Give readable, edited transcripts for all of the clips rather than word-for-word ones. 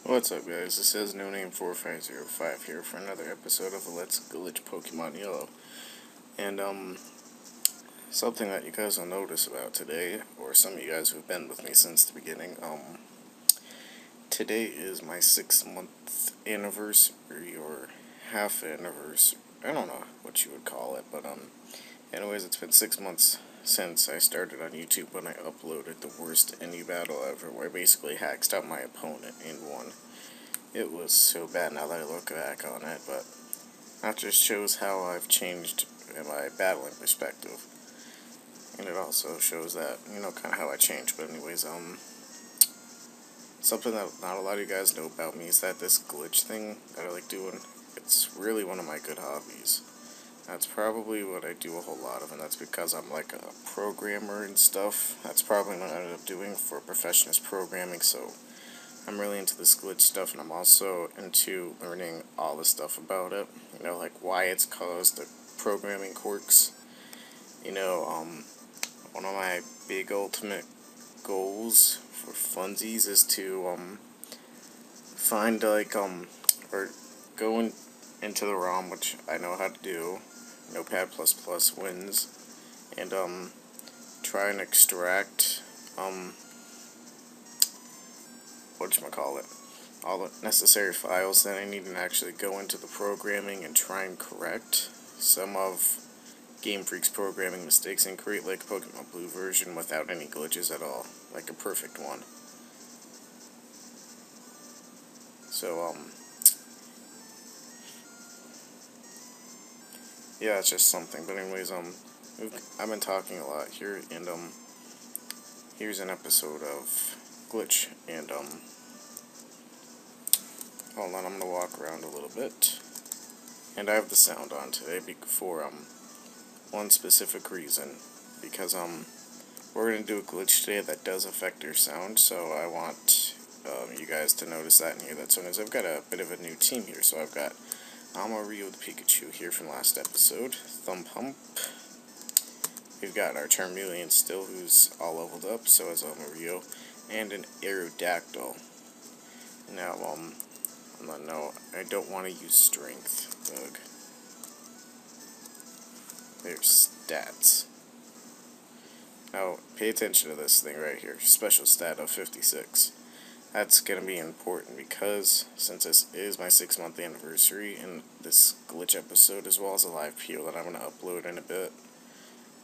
What's up, guys? This is No Name 4505 here for another episode of Let's Glitch Pokemon Yellow. And, something that you guys will notice about today, or some of you guys who've been with me since the beginning, today is my 6-month anniversary, or half anniversary. I don't know what you would call it, but, anyways, it's been 6 months since I started on YouTube when I uploaded the worst any battle ever, where I basically hacked out my opponent in one. It was so bad now that I look back on it, but that just shows how I've changed in my battling perspective. And it also shows that, kind of how I changed. But anyways, something that not a lot of you guys know about me is that this glitch thing that I like doing, it's really one of my good hobbies. That's probably what I do a whole lot of, and that's because I'm like a programmer and stuff. That's probably what I ended up doing for professional programming, so I'm really into this glitch stuff, and I'm also into learning all the stuff about it. Like why it's caused, the programming quirks. One of my big ultimate goals for funsies is to, find, or go into the ROM, which I know how to do, Notepad++ wins, and, try and extract, all the necessary files that I need and actually go into the programming and try and correct some of Game Freak's programming mistakes and create like a Pokemon Blue version without any glitches at all, like a perfect one. So, yeah, it's just something. But anyways, I've been talking a lot here, and, here's an episode of Glitch, and, hold on, I'm gonna walk around a little bit. And I have the sound on today for, one specific reason. Because, we're gonna do a glitch today that does affect your sound, so I want, you guys to notice that and hear that. So anyways, I've got a bit of a new team here, so I've got Rio the Pikachu here from last episode, Thumb Hump. We've got our Charmeleon still, who's all leveled up, so is Rio, and an Aerodactyl. Now, no, I don't want to use Strength. Ugh. There's stats. Now, pay attention to this thing right here. Special stat of 56. That's going to be important because, since this is my 6-month anniversary, and this glitch episode, as well as a live PO that I'm going to upload in a bit,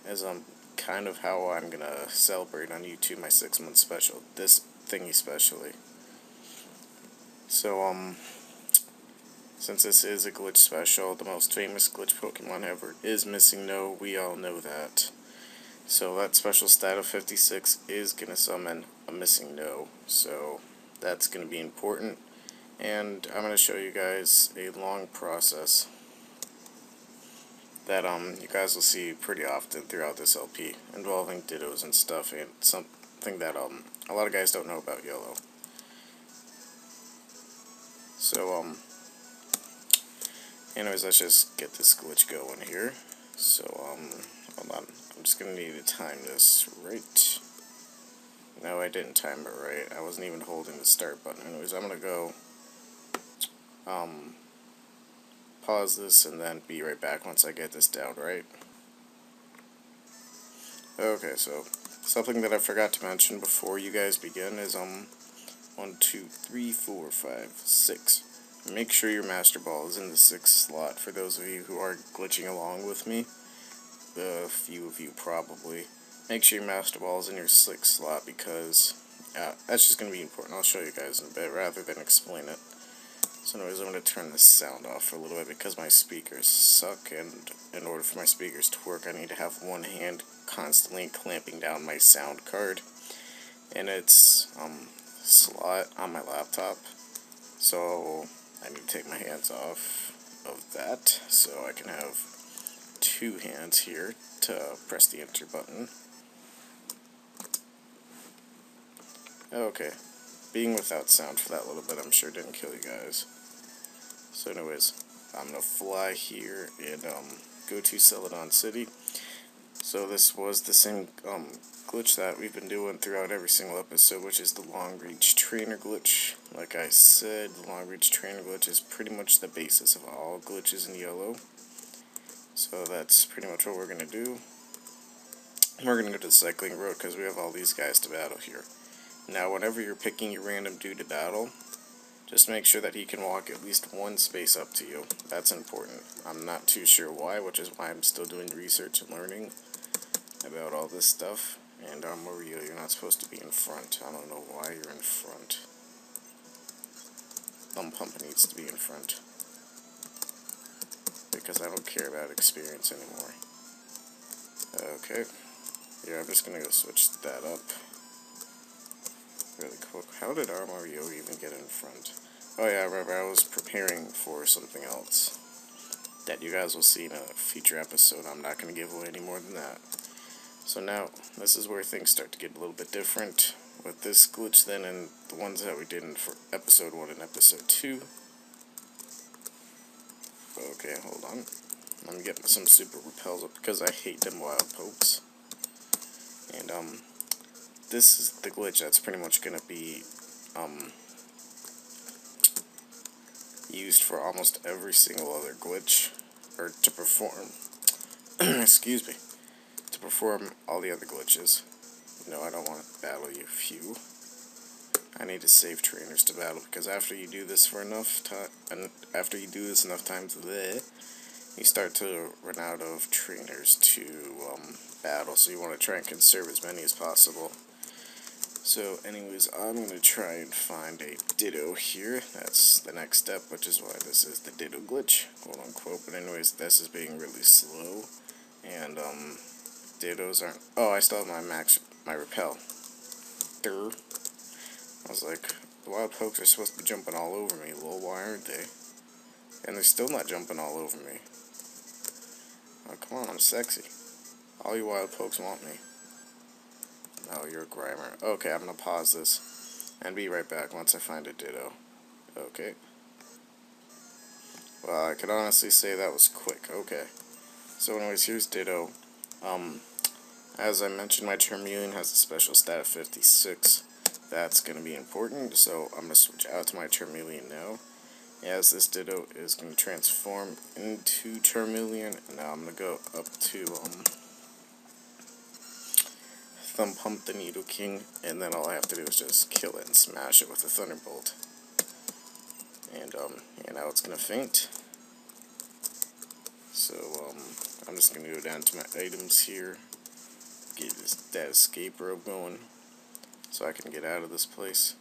is kind of how I'm going to celebrate on YouTube my 6-month special. This thing especially. So, since this is a glitch special, the most famous glitch Pokemon ever is MissingNo. We all know that. So that special stat of 56 is going to summon a MissingNo. So that's going to be important. And I'm going to show you guys a long process that you guys will see pretty often throughout this LP, involving Dittos and stuff, and something that a lot of guys don't know about Yellow. So anyways, let's just get this glitch going here. So, hold on. I'm just gonna need to time this right. No, I didn't time it right. I wasn't even holding the start button. Anyways, I'm gonna go, pause this and then be right back once I get this down right. Okay, so, something that I forgot to mention before you guys begin is, 1, 2, 3, 4, 5, 6. Make sure your Master Ball is in the 6th slot for those of you who are glitching along with me. The few of you probably. Make sure your Master Ball is in your 6th slot because that's just going to be important. I'll show you guys in a bit rather than explain it. So anyways, I'm going to turn this sound off for a little bit because my speakers suck, and in order for my speakers to work, I need to have one hand constantly clamping down my sound card in its slot on my laptop. So I need to take my hands off of that so I can have 2 hands here to press the enter button. Okay, being without sound for that little bit I'm sure didn't kill you guys. So anyways, I'm gonna fly here and go to Celadon City. So this was the same glitch that we've been doing throughout every single episode, which is the long reach trainer glitch. Like I said, the long reach trainer glitch is pretty much the basis of all glitches in yellow. So that's pretty much what we're going to do. We're going to go to the cycling route because we have all these guys to battle here. Now, whenever you're picking your random dude to battle, just make sure that he can walk at least one space up to you. That's important. I'm not too sure why, which is why I'm still doing research and learning about all this stuff. And Maria, you're not supposed to be in front. I don't know why you're in front. Pump needs to be in front. Because I don't care about experience anymore. Okay. Yeah, I'm just gonna go switch that up really quick. How did our Mario even get in front? Oh yeah, remember I was preparing for something else that you guys will see in a future episode. I'm not going to give away any more than that. So now, this is where things start to get a little bit different with this glitch then and the ones that we did in for episode 1 and episode 2. Okay, hold on. Let me get some super repels up because I hate them wild pokes. And this is the glitch that's pretty much going to be used for almost every single other glitch, or to perform, excuse me, to perform all the other glitches. No, I don't want to battle you few. I need to save trainers to battle, because after you do this for enough time, and after you do this enough times, you start to run out of trainers to battle, so you want to try and conserve as many as possible. So anyways, I'm going to try and find a Ditto here. That's the next step, which is why this is the Ditto glitch, quote unquote. But anyways, this is being really slow. And Dittos aren't... Oh, I still have my repel. Durr. I was like, the wild pokes are supposed to be jumping all over me. Lol, why aren't they? And they're still not jumping all over me. Oh, come on, I'm sexy. All you wild pokes want me. Oh, you're a grimer. Okay, I'm gonna pause this and be right back once I find a Ditto. Okay. Well, I can honestly say that was quick. Okay. So anyways, here's Ditto. As I mentioned, my Charmeleon has a special stat of 56. That's gonna be important, so I'm gonna switch out to my Charmeleon now. As this Ditto is gonna transform into Charmeleon, and now I'm gonna go up to Thumb Pump the Nidoking, and then all I have to do is just kill it and smash it with a Thunderbolt. And yeah, now it's gonna faint. So I'm just gonna go down to my items here, get that escape rope going, so I can get out of this place.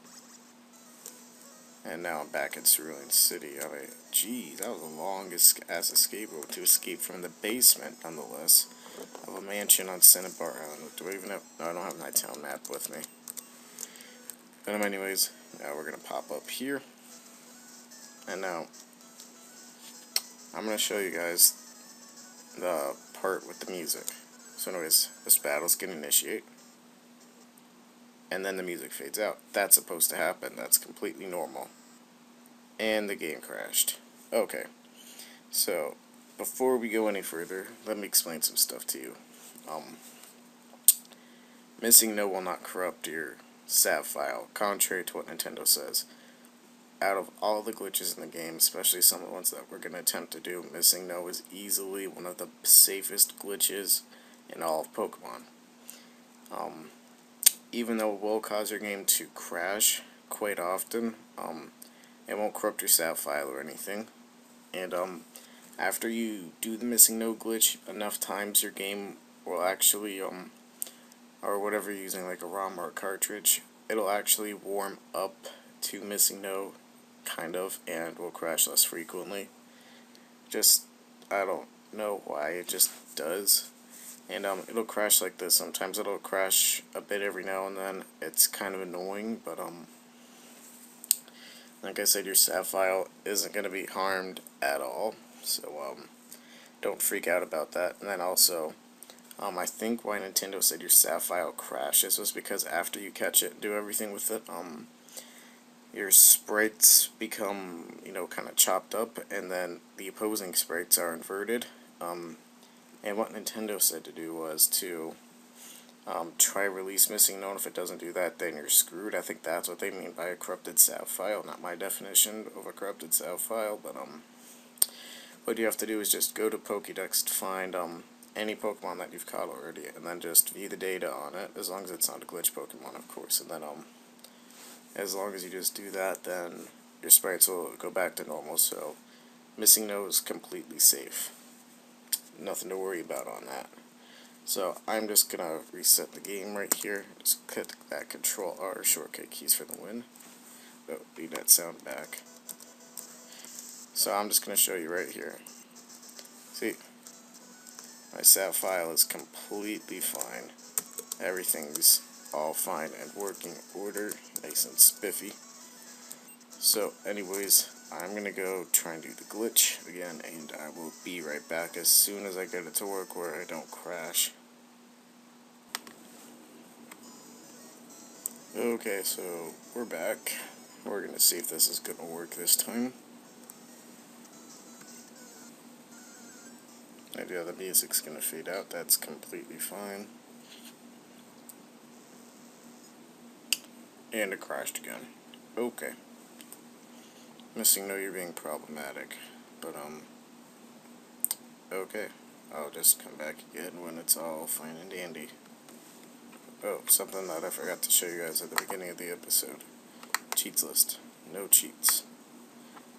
And now I'm back in Cerulean City. Geez, that was the longest ass escape rope to escape from the basement, nonetheless, of a mansion on Cinnabar Island. Do I even have... No, I don't have my town map with me. But anyways, now we're going to pop up here. And now, I'm going to show you guys the part with the music. So anyways, this battle's going to initiate. And then the music fades out. That's supposed to happen. That's completely normal. And the game crashed. Okay. So, before we go any further, let me explain some stuff to you. MissingNo will not corrupt your save file, contrary to what Nintendo says. Out of all the glitches in the game, especially some of the ones that we're going to attempt to do, MissingNo is easily one of the safest glitches in all of Pokemon. Even though it will cause your game to crash quite often, it won't corrupt your save file or anything. And after you do the MissingNo glitch enough times, your game will actually, or whatever you're using, like a ROM or a cartridge, it'll actually warm up to MissingNo, kind of, and will crash less frequently. Just, I don't know why, it just does. And it'll crash like this. Sometimes it'll crash a bit every now and then. It's kind of annoying, but like I said, your save file isn't going to be harmed at all. So don't freak out about that. And then also, I think why Nintendo said your save file crashes was because after you catch it and do everything with it, your sprites become, kind of chopped up, and then the opposing sprites are inverted. And what Nintendo said to do was to try release MissingNo. If it doesn't do that, then you're screwed. I think that's what they mean by a corrupted SAV file. Not my definition of a corrupted SAV file, but what you have to do is just go to Pokédex to find any Pokemon that you've caught already, and then just view the data on it, as long as it's not a glitch Pokemon, of course. And then as long as you just do that, then your sprites will go back to normal. So MissingNo is completely safe. Nothing to worry about on that. So I'm just gonna reset the game right here. Just click that Control R shortcut keys for the win. Oh, leave that sound back. So I'm just gonna show you right here. See, my SAV file is completely fine. Everything's all fine and working order, nice and spiffy. So anyways, I'm gonna go try and do the glitch again, and I will be right back as soon as I get it to work where I don't crash. Okay, so we're back. We're gonna see if this is gonna work this time. And yeah, the music's gonna fade out, that's completely fine. And it crashed again. Okay. MissingNo, you're being problematic. But, okay. I'll just come back again when it's all fine and dandy. Oh, something that I forgot to show you guys at the beginning of the episode. Cheats list. No cheats.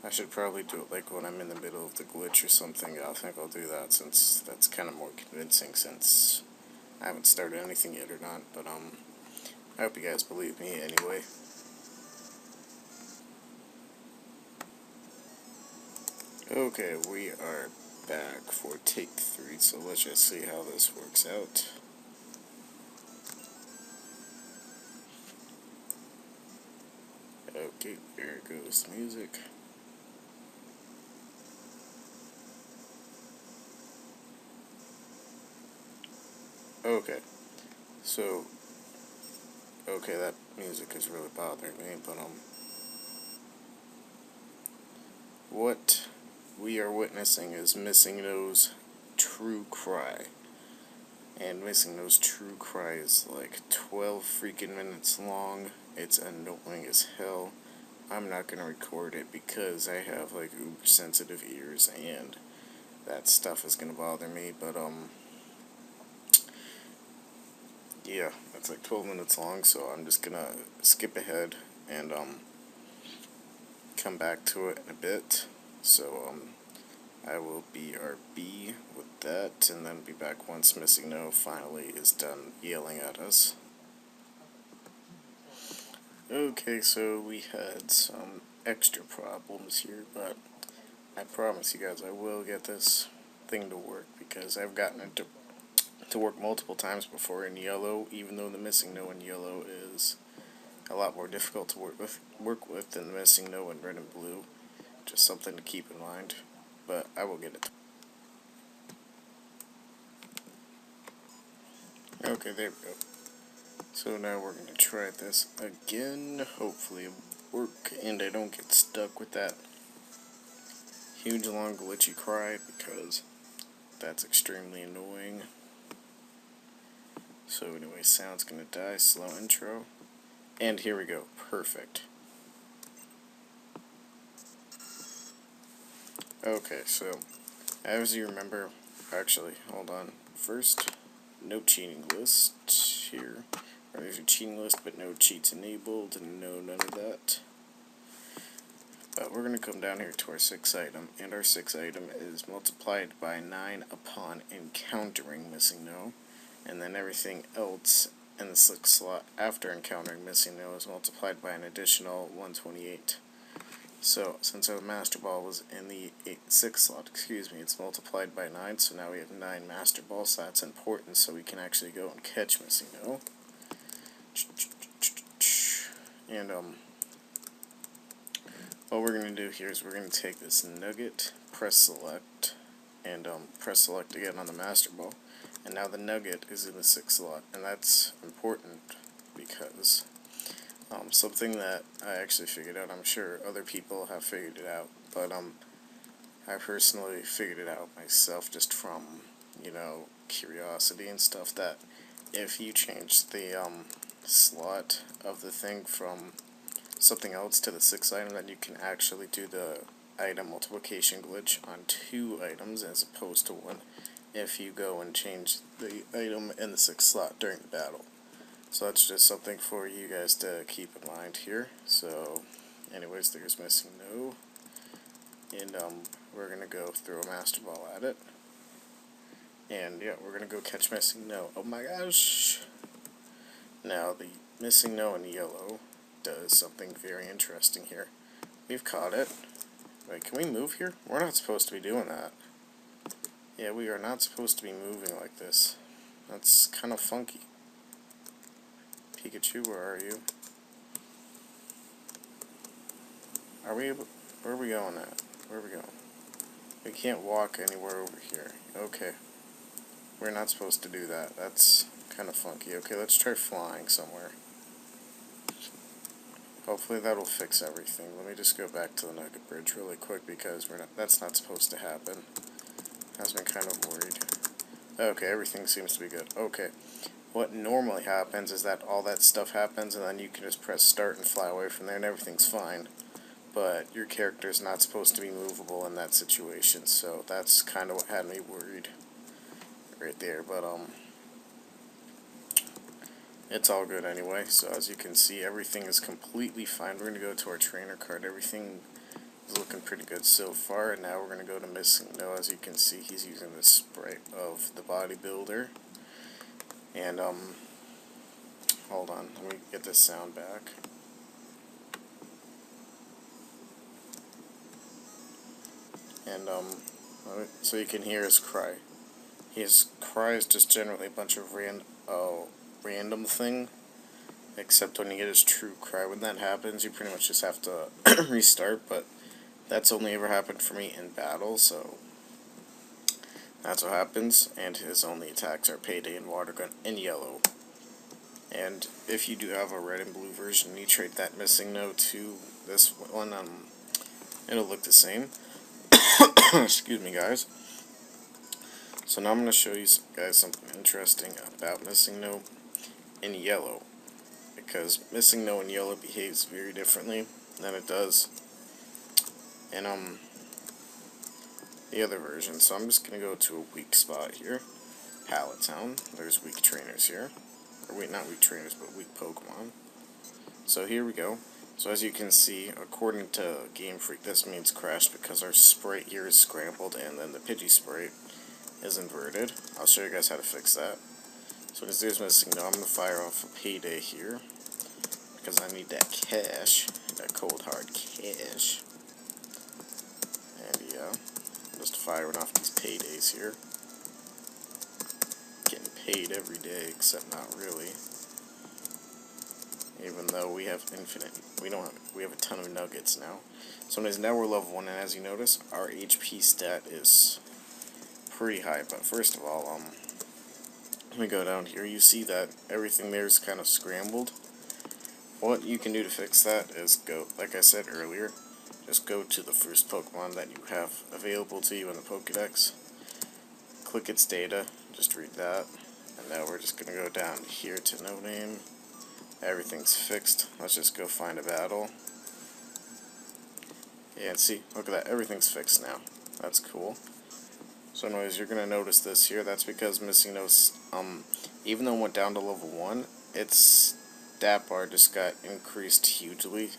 I should probably do it like when I'm in the middle of the glitch or something. I think I'll do that since that's kind of more convincing since I haven't started anything yet or not. But, I hope you guys believe me anyway. Okay, we are back for take 3, so let's just see how this works out. Okay, there goes the music. Okay, so, okay, that music is really bothering me, but, what we are witnessing is MissingNo's true cry. And MissingNo's true cry is like 12 freaking minutes long. It's annoying as hell. I'm not gonna record it because I have like uber sensitive ears and that stuff is gonna bother me, but yeah, it's like 12 minutes long, so I'm just gonna skip ahead and come back to it in a bit. So I will BRB with that, and then be back once MissingNo finally is done yelling at us. Okay, so we had some extra problems here, but I promise you guys I will get this thing to work, because I've gotten it to work multiple times before in yellow, even though the MissingNo in yellow is a lot more difficult to work with than the MissingNo in red and blue. Just something to keep in mind, but I will get it. Okay, there we go. So now we're going to try this again. Hopefully it'll work and I don't get stuck with that huge long glitchy cry, because that's extremely annoying. So anyway, sound's going to die. Slow intro. And here we go. Perfect. Okay, so as you remember, actually, hold on. First, no cheating list here. Or there's a cheating list, but no cheats enabled, and no none of that. But we're going to come down here to our 6th item, and our 6th item is multiplied by 9 upon encountering MissingNo, and then everything else in the 6th slot after encountering MissingNo is multiplied by an additional 128. So, since our Master Ball was in the 6th slot, it's multiplied by 9, so now we have 9 Master Balls. So that's important, so we can actually go and catch MissingNo. And, what we're going to do here is we're going to take this nugget, press select, and press select again on the Master Ball. And now the nugget is in the 6th slot, and that's important because something that I actually figured out, I'm sure other people have figured it out, but I personally figured it out myself just from you know, curiosity and stuff, that if you change the slot of the thing from something else to the 6th item, then you can actually do the item multiplication glitch on 2 items as opposed to 1 if you go and change the item in the 6th slot during the battle. So that's just something for you guys to keep in mind here. So anyways, there's MissingNo, and we're gonna go throw a Master Ball at it, and yeah, we're gonna go catch MissingNo. Oh my gosh! Now the MissingNo in yellow does something very interesting here. We've caught it. Wait, can we move here? We're not supposed to be doing that. Yeah, we are not supposed to be moving like this. That's kind of funky. Pikachu, where are you? Are we able... Where are we going at? Where are we going? We can't walk anywhere over here. Okay. We're not supposed to do that. That's kind of funky. Okay, let's try flying somewhere. Hopefully that'll fix everything. Let me just go back to the Nugget Bridge really quick because that's not supposed to happen. Has been kind of worried. Okay, everything seems to be good. Okay. What normally happens is that all that stuff happens and then you can just press start and fly away from there and everything's fine. But your character is not supposed to be movable in that situation, so that's kind of what had me worried right there. But it's all good anyway. So as you can see, everything is completely fine. We're going to go to our trainer card. Everything is looking pretty good so far, and now we're going to go to MissingNo. As you can see, he's using the sprite of the bodybuilder. And hold on, let me get this sound back. And so you can hear his cry. His cry is just generally a bunch of random thing, except when you get his true cry. When that happens, you pretty much just have to restart, but that's only ever happened for me in battle, so that's what happens. And his only attacks are Payday and Water Gun and Yellow. And if you do have a red and blue version, you trade that MissingNo to this one, it'll look the same. Excuse me, guys. So now I'm going to show you guys something interesting about MissingNo in yellow, because MissingNo in yellow behaves very differently than it does in the other version. So I'm just going to go to a weak spot here, Pallet Town. There's weak trainers here, or wait, not weak trainers, but weak Pokemon. So here we go. So as you can see, according to Game Freak, this means crash because our sprite here is scrambled and then the Pidgey sprite is inverted. I'll show you guys how to fix that. So as there's MissingNo, I'm going to fire off a Payday here because I need that cash, that cold hard cash. And yeah, I'm just firing off these Paydays here. Getting paid every day, except not really. Even though we have infinite, we have a ton of nuggets now. So anyways, now we're level 1, and as you notice, our HP stat is pretty high. But first of all, let me go down here. You see that everything there is kind of scrambled. What you can do to fix that is go, like I said earlier, just go to the first Pokemon that you have available to you in the Pokedex. Click its data, just read that. And now we're just going to go down here to No Name. Everything's fixed. Let's just go find a battle. Yeah, and see, look at that. Everything's fixed now. That's cool. So anyways, you're going to notice this here. That's because MissingNo's, even though it went down to level 1, its stat bar just got increased hugely.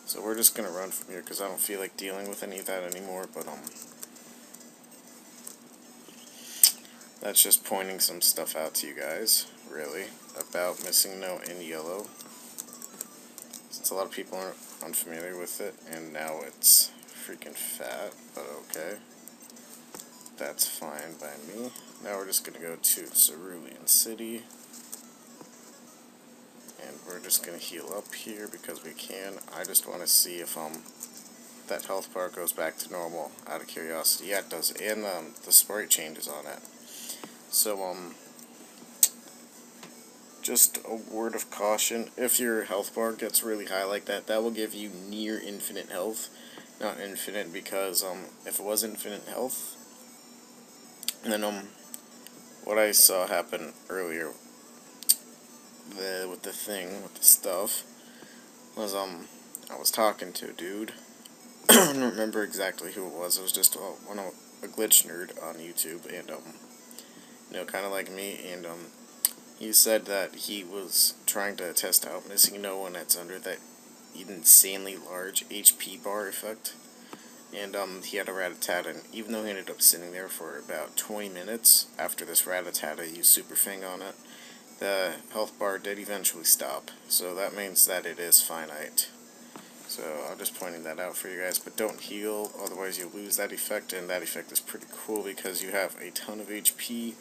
So we're just going to run from here because I don't feel like dealing with any of that anymore. But, that's just pointing some stuff out to you guys, really, about MissingNo in yellow. Since a lot of people aren't unfamiliar with it, and now it's freaking fat, but okay. That's fine by me. Now we're just going to go to Cerulean City. And we're just going to heal up here because we can. I just want to see if that health bar goes back to normal out of curiosity. Yeah, it does. And the sprite changes on it. So, just a word of caution, if your health bar gets really high like that, that will give you near infinite health. Not infinite, because, if it was infinite health, then, what I saw happen earlier with the stuff, was, I was talking to a dude. I don't remember exactly who it was. It was just a glitch nerd on YouTube, and, kind of like me, and, he said that he was trying to test out MissingNo when it's under that insanely large HP bar effect. And he had a Rattata, and even though he ended up sitting there for about 20 minutes after this Rattata used Super Fang on it, the health bar did eventually stop. So that means that it is finite. So I'm just pointing that out for you guys, but don't heal, otherwise you'll lose that effect, and that effect is pretty cool because you have a ton of HP,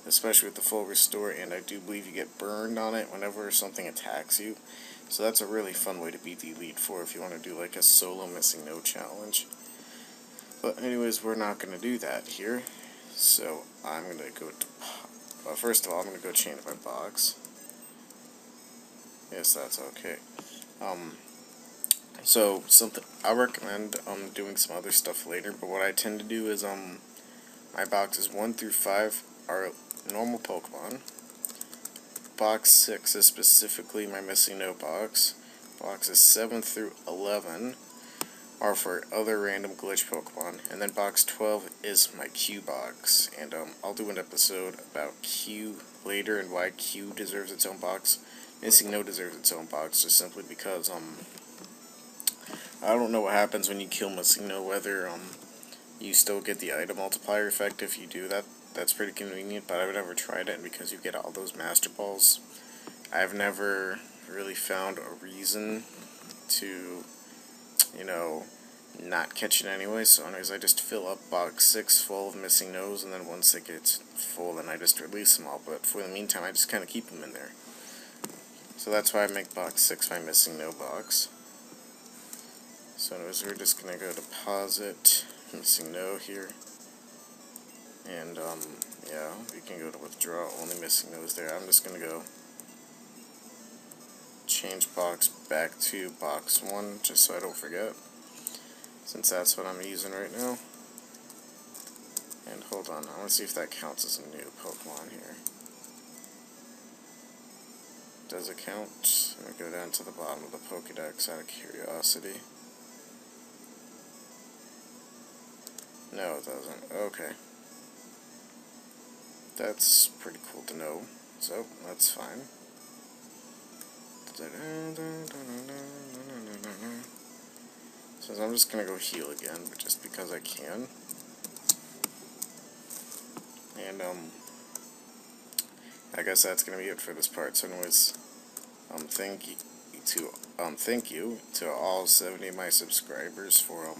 especially with the full restore, and I do believe you get burned on it whenever something attacks you. So that's a really fun way to beat the Elite Four if you want to do like a solo MissingNo challenge. But anyways, we're not going to do that here. So I'm going to go to... first of all, I'm going to go change my box. Yes, that's okay. So something I recommend doing some other stuff later, but what I tend to do is my boxes 1 through 5 are normal Pokemon. Box 6 is specifically my MissingNo box. Boxes 7 through 11 are for other random glitch Pokemon, and then box 12 is my Q box, and I'll do an episode about Q later and why Q deserves its own box. MissingNo deserves its own box just simply because I don't know what happens when you kill MissingNo, whether you still get the item multiplier effect if you do that. That's pretty convenient, but I've never tried it, and because you get all those Master Balls, I've never really found a reason to, not catch it anyway. So anyways, I just fill up box 6 full of MissingNos, and then once it gets full, then I just release them all. But for the meantime, I just kind of keep them in there. So that's why I make box 6 my MissingNo box. So anyways, we're just going to go deposit MissingNo here. And, yeah, you can go to withdraw, only MissingNos there. I'm just going to go change box back to box 1, just so I don't forget, since that's what I'm using right now. And hold on, I want to see if that counts as a new Pokemon here. Does it count? Let me go down to the bottom of the Pokedex out of curiosity. No, it doesn't. Okay. That's pretty cool to know. So, that's fine. So I'm just gonna go heal again, but just because I can. And I guess that's gonna be it for this part. So anyways, thank you to all 70 of my subscribers for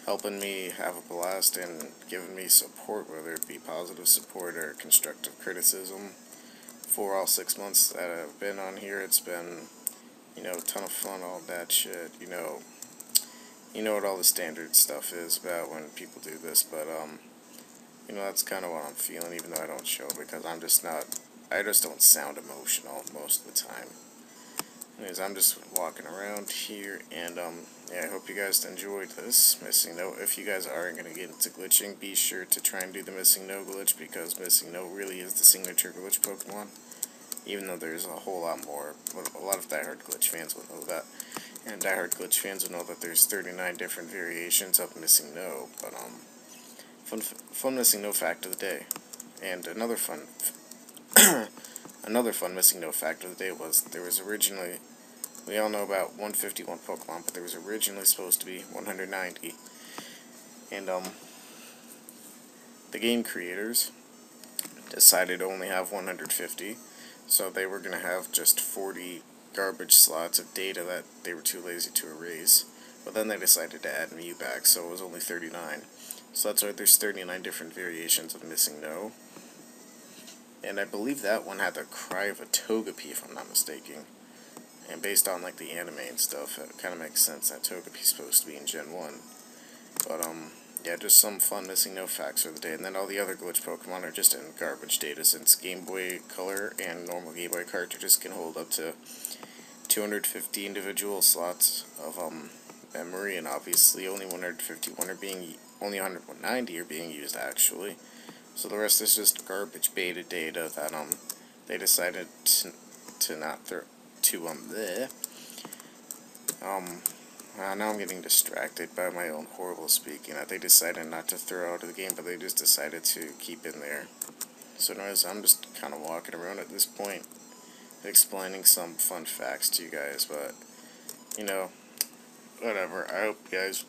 helping me have a blast and giving me support, whether it be positive support or constructive criticism. For all 6 months that I've been on here, it's been, a ton of fun, all that shit, you know what all the standard stuff is about when people do this, but, that's kind of what I'm feeling, even though I don't show, because I just don't sound emotional most of the time. Anyways, I'm just walking around here, and, yeah, I hope you guys enjoyed this MissingNo. If you guys are going to get into glitching, be sure to try and do the MissingNo glitch, because MissingNo really is the signature glitch Pokemon, even though there's a whole lot more. A lot of diehard glitch fans will know that, and diehard glitch fans will know that there's 39 different variations of MissingNo, but, fun MissingNo fact of the day. And another fun MissingNo fact of the day was there was originally, we all know about 151 Pokemon, but there was originally supposed to be 190. And, the game creators decided to only have 150, so they were going to have just 40 garbage slots of data that they were too lazy to erase. But then they decided to add Mew back, so it was only 39. So that's why there's 39 different variations of MissingNo. And I believe that one had the cry of a Togepi, if I'm not mistaken. And based on, like, the anime and stuff, it kind of makes sense that Togepi's supposed to be in Gen 1. But, yeah, just some fun MissingNo facts for the day. And then all the other glitch Pokemon are just in garbage data, since Game Boy Color and normal Game Boy cartridges can hold up to 250 individual slots of, memory, and obviously only 190 are being used, actually. So the rest is just garbage beta data that they decided to not throw to bleh. Now I'm getting distracted by my own horrible speaking. That they decided not to throw out of the game, but they just decided to keep in there. So anyways, I'm just kind of walking around at this point, explaining some fun facts to you guys, but, you know, whatever. I hope you guys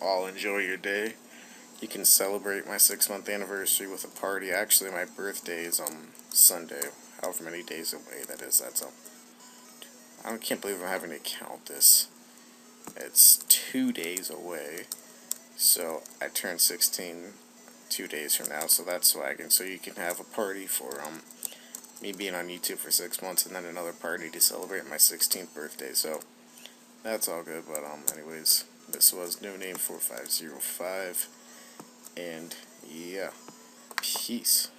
all enjoy your day. You can celebrate my 6-month anniversary with a party. Actually, my birthday is Sunday, however many days away that is. I can't believe I'm having to count this. It's 2 days away, so I turn 16 2 days from now, so that's swagging. So you can have a party for me being on YouTube for 6 months, and then another party to celebrate my 16th birthday. So that's all good. But anyways, this was No Name 4505, and yeah, peace.